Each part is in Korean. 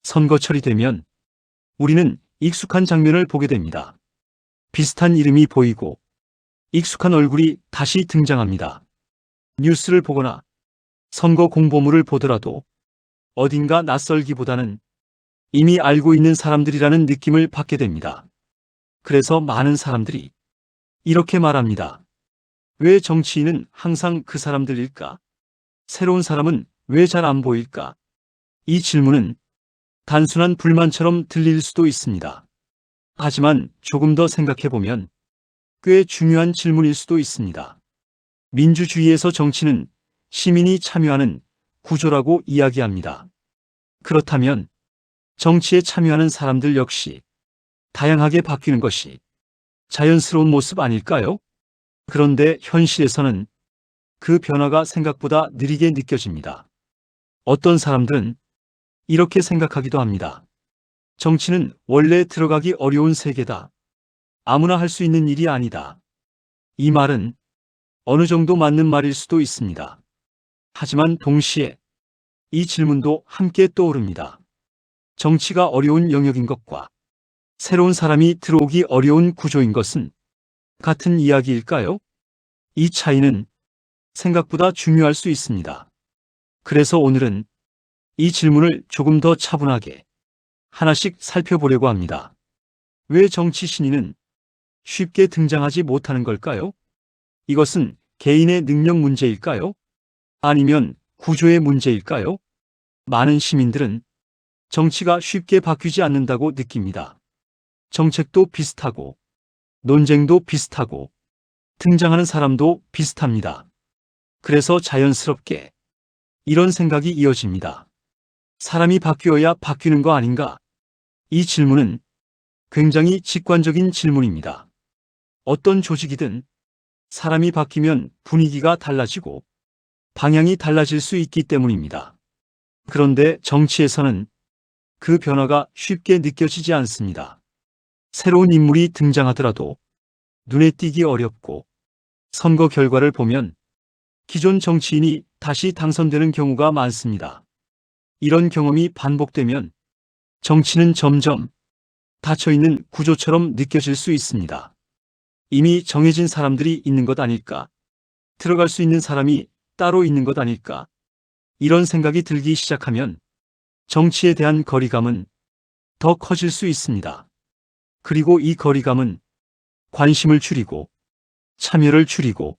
선거철이 되면 우리는 익숙한 장면을 보게 됩니다. 비슷한 이름이 보이고 익숙한 얼굴이 다시 등장합니다. 뉴스를 보거나 선거 공보물을 보더라도 어딘가 낯설기보다는 이미 알고 있는 사람들이라는 느낌을 받게 됩니다. 그래서 많은 사람들이 이렇게 말합니다. 왜 정치인은 항상 그 사람들일까? 새로운 사람은 왜 잘 안 보일까? 이 질문은 단순한 불만처럼 들릴 수도 있습니다. 하지만 조금 더 생각해보면 꽤 중요한 질문일 수도 있습니다. 민주주의에서 정치는 시민이 참여하는 구조라고 이야기합니다. 그렇다면 정치에 참여하는 사람들 역시 다양하게 바뀌는 것이 자연스러운 모습 아닐까요? 그런데 현실에서는 그 변화가 생각보다 느리게 느껴집니다. 어떤 사람들은 이렇게 생각하기도 합니다. 정치는 원래 들어가기 어려운 세계다. 아무나 할 수 있는 일이 아니다. 이 말은 어느 정도 맞는 말일 수도 있습니다. 하지만 동시에 이 질문도 함께 떠오릅니다. 정치가 어려운 영역인 것과 새로운 사람이 들어오기 어려운 구조인 것은 같은 이야기일까요? 이 차이는 생각보다 중요할 수 있습니다. 그래서 오늘은 이 질문을 조금 더 차분하게 하나씩 살펴보려고 합니다. 왜 정치 신인은 쉽게 등장하지 못하는 걸까요? 이것은 개인의 능력 문제일까요? 아니면 구조의 문제일까요? 많은 시민들은 정치가 쉽게 바뀌지 않는다고 느낍니다. 정책도 비슷하고, 논쟁도 비슷하고, 등장하는 사람도 비슷합니다. 그래서 자연스럽게 이런 생각이 이어집니다. 사람이 바뀌어야 바뀌는 거 아닌가? 이 질문은 굉장히 직관적인 질문입니다. 어떤 조직이든 사람이 바뀌면 분위기가 달라지고 방향이 달라질 수 있기 때문입니다. 그런데 정치에서는 그 변화가 쉽게 느껴지지 않습니다. 새로운 인물이 등장하더라도 눈에 띄기 어렵고 선거 결과를 보면 기존 정치인이 다시 당선되는 경우가 많습니다. 이런 경험이 반복되면 정치는 점점 닫혀있는 구조처럼 느껴질 수 있습니다. 이미 정해진 사람들이 있는 것 아닐까? 들어갈 수 있는 사람이 따로 있는 것 아닐까? 이런 생각이 들기 시작하면 정치에 대한 거리감은 더 커질 수 있습니다. 그리고 이 거리감은 관심을 줄이고 참여를 줄이고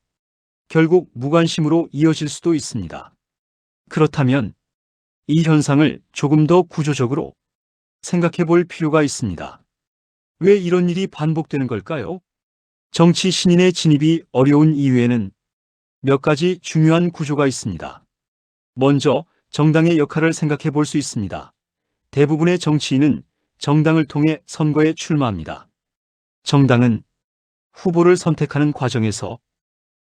결국 무관심으로 이어질 수도 있습니다. 그렇다면 이 현상을 조금 더 구조적으로 생각해 볼 필요가 있습니다. 왜 이런 일이 반복되는 걸까요? 정치 신인의 진입이 어려운 이유에는 몇 가지 중요한 구조가 있습니다. 먼저 정당의 역할을 생각해 볼 수 있습니다. 대부분의 정치인은 정당을 통해 선거에 출마합니다. 정당은 후보를 선택하는 과정에서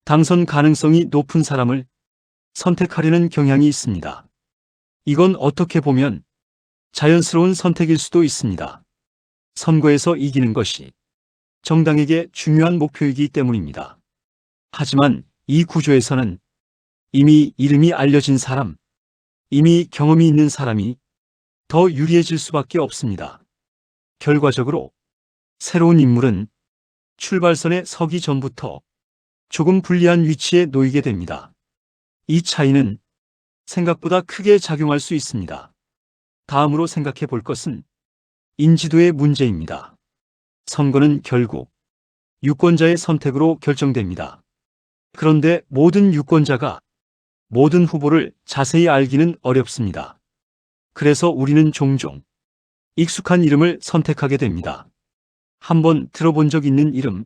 당선 가능성이 높은 사람을 선택하려는 경향이 있습니다. 이건 어떻게 보면 자연스러운 선택일 수도 있습니다. 선거에서 이기는 것이 정당에게 중요한 목표이기 때문입니다. 하지만 이 구조에서는 이미 이름이 알려진 사람, 이미 경험이 있는 사람이 더 유리해질 수밖에 없습니다. 결과적으로 새로운 인물은 출발선에 서기 전부터 조금 불리한 위치에 놓이게 됩니다. 이 차이는 생각보다 크게 작용할 수 있습니다. 다음으로 생각해 볼 것은 인지도의 문제입니다. 선거는 결국 유권자의 선택으로 결정됩니다. 그런데 모든 유권자가 모든 후보를 자세히 알기는 어렵습니다. 그래서 우리는 종종 익숙한 이름을 선택하게 됩니다. 한번 들어본 적 있는 이름,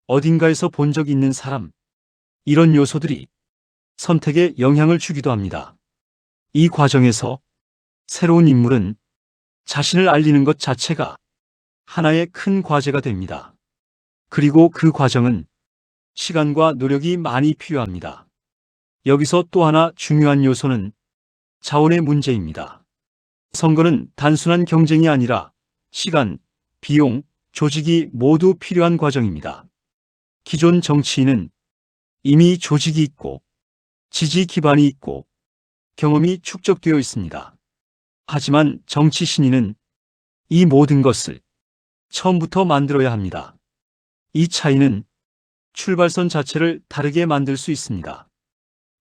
어딘가에서 본 적 있는 사람, 이런 요소들이 선택에 영향을 주기도 합니다. 이 과정에서 새로운 인물은 자신을 알리는 것 자체가 하나의 큰 과제가 됩니다. 그리고 그 과정은 시간과 노력이 많이 필요합니다. 여기서 또 하나 중요한 요소는 자원의 문제입니다. 선거는 단순한 경쟁이 아니라 시간, 비용, 조직이 모두 필요한 과정입니다. 기존 정치인은 이미 조직이 있고 지지 기반이 있고 경험이 축적되어 있습니다. 하지만 정치 신인은 이 모든 것을 처음부터 만들어야 합니다. 이 차이는 출발선 자체를 다르게 만들 수 있습니다.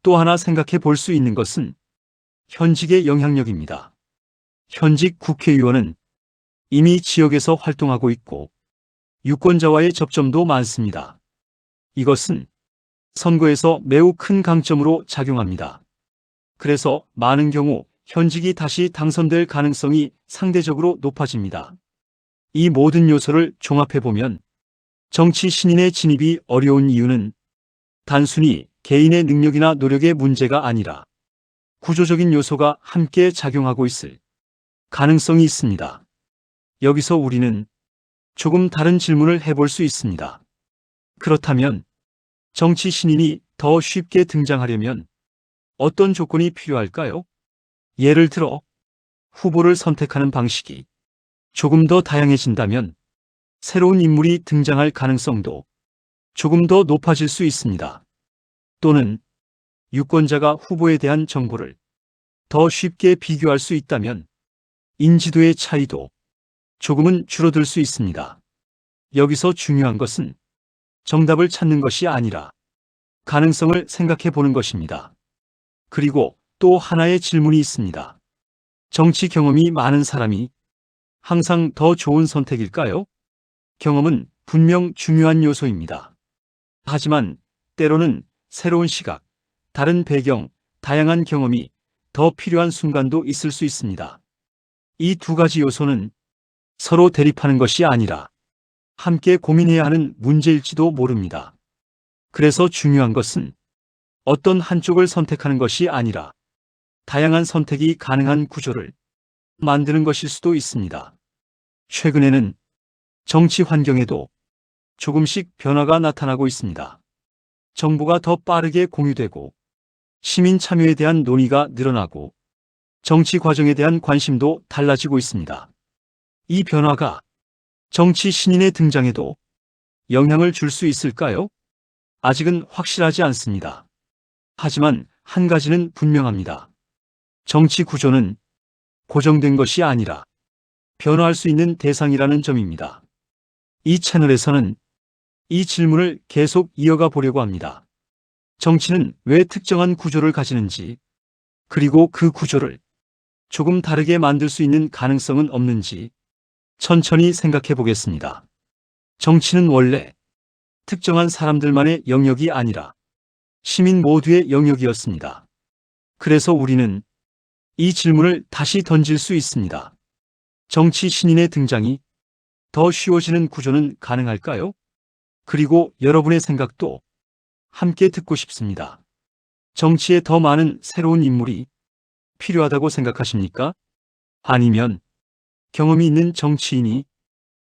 또 하나 생각해 볼 수 있는 것은 현직의 영향력입니다. 현직 국회의원은 이미 지역에서 활동하고 있고 유권자와의 접점도 많습니다. 이것은 선거에서 매우 큰 강점으로 작용합니다. 그래서 많은 경우 현직이 다시 당선될 가능성이 상대적으로 높아집니다. 이 모든 요소를 종합해보면 정치 신인의 진입이 어려운 이유는 단순히 개인의 능력이나 노력의 문제가 아니라 구조적인 요소가 함께 작용하고 있을 가능성이 있습니다. 여기서 우리는 조금 다른 질문을 해볼 수 있습니다. 그렇다면 정치 신인이 더 쉽게 등장하려면 어떤 조건이 필요할까요? 예를 들어 후보를 선택하는 방식이 조금 더 다양해진다면 새로운 인물이 등장할 가능성도 조금 더 높아질 수 있습니다. 또는 유권자가 후보에 대한 정보를 더 쉽게 비교할 수 있다면 인지도의 차이도 조금은 줄어들 수 있습니다. 여기서 중요한 것은 정답을 찾는 것이 아니라 가능성을 생각해 보는 것입니다. 그리고 또 하나의 질문이 있습니다. 정치 경험이 많은 사람이 항상 더 좋은 선택일까요? 경험은 분명 중요한 요소입니다. 하지만 때로는 새로운 시각, 다른 배경, 다양한 경험이 더 필요한 순간도 있을 수 있습니다. 이 두 가지 요소는 서로 대립하는 것이 아니라 함께 고민해야 하는 문제일지도 모릅니다. 그래서 중요한 것은 어떤 한쪽을 선택하는 것이 아니라 다양한 선택이 가능한 구조를 만드는 것일 수도 있습니다. 최근에는 정치 환경에도 조금씩 변화가 나타나고 있습니다. 정보가 더 빠르게 공유되고 시민 참여에 대한 논의가 늘어나고 정치 과정에 대한 관심도 달라지고 있습니다. 이 변화가 정치 신인의 등장에도 영향을 줄 수 있을까요? 아직은 확실하지 않습니다. 하지만 한 가지는 분명합니다. 정치 구조는 고정된 것이 아니라 변화할 수 있는 대상이라는 점입니다. 이 채널에서는 이 질문을 계속 이어가 보려고 합니다. 정치는 왜 특정한 구조를 가지는지, 그리고 그 구조를 조금 다르게 만들 수 있는 가능성은 없는지 천천히 생각해 보겠습니다. 정치는 원래 특정한 사람들만의 영역이 아니라 시민 모두의 영역이었습니다. 그래서 우리는 이 질문을 다시 던질 수 있습니다. 정치 신인의 등장이 더 쉬워지는 구조는 가능할까요? 그리고 여러분의 생각도 함께 듣고 싶습니다. 정치에 더 많은 새로운 인물이 필요하다고 생각하십니까? 아니면 경험이 있는 정치인이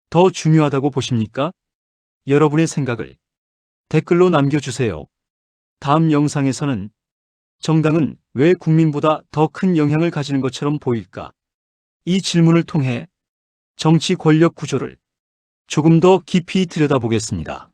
더 중요하다고 보십니까? 여러분의 생각을 댓글로 남겨주세요. 다음 영상에서는 정당은 왜 국민보다 더 큰 영향을 가지는 것처럼 보일까? 이 질문을 통해 정치 권력 구조를 조금 더 깊이 들여다보겠습니다.